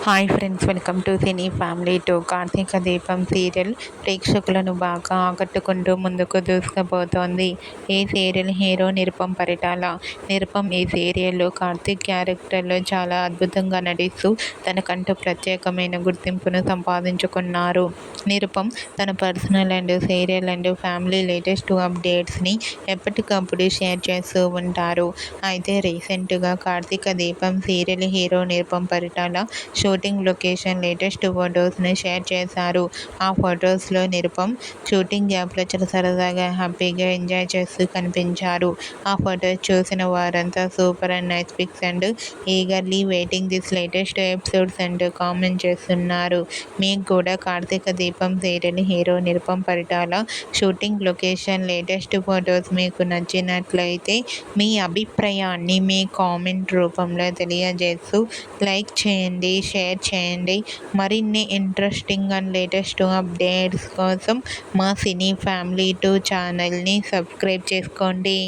Hi friends, welcome to cine family to. Karthika Deepam serial ప్రేక్షకులను బాగా ఆకట్టుకుంటూ ముందుకు దూసుకుపోతోంది. ఈ సీరియల్ హీరో నిరుపమ్ పరిటాల. నిరుపమ్ ఈ సీరియల్లో కార్తీక్ క్యారెక్టర్లో చాలా అద్భుతంగా నటిస్తూ తనకంటూ ప్రత్యేకమైన గుర్తింపును సంపాదించుకున్నారు. నిరుపమ్ తన personal and serial and family latest అప్డేట్స్ని ఎప్పటికప్పుడు షేర్ చేస్తూ ఉంటారు. అయితే రీసెంట్గా Karthika Deepam serial hero Nirupam Paritala shooting location latest ఫొటోస్ని షేర్ చేశారు. ఆ ఫొటోస్లో నిరుపమ్ షూటింగ్ గ్యాప్లో చాలా సరదాగా హ్యాపీగా ఎంజాయ్ చేస్తూ కనిపించారు. ఆ ఫొటోస్ చూసిన వారంతా super and nice pics and eagerly waiting this latest episodes and comment చేస్తున్నారు. మీకు కూడా Karthika Deepam serial hero Nirupam Paritala shooting location latest photos మీకు నచ్చినట్లయితే మీ అభిప్రాయాన్ని మీ కామెంట్ రూపంలో తెలియజేస్తూ లైక్ చేయండి, షేర్ చేయండి. మరిన్ని ఇంట్రెస్టింగ్ అండ్ లేటెస్ట్ అప్డేట్స్ కోసం మా సినీ ఫ్యామిలీ 2 ఛానల్ని సబ్స్క్రైబ్ చేసుకోండి.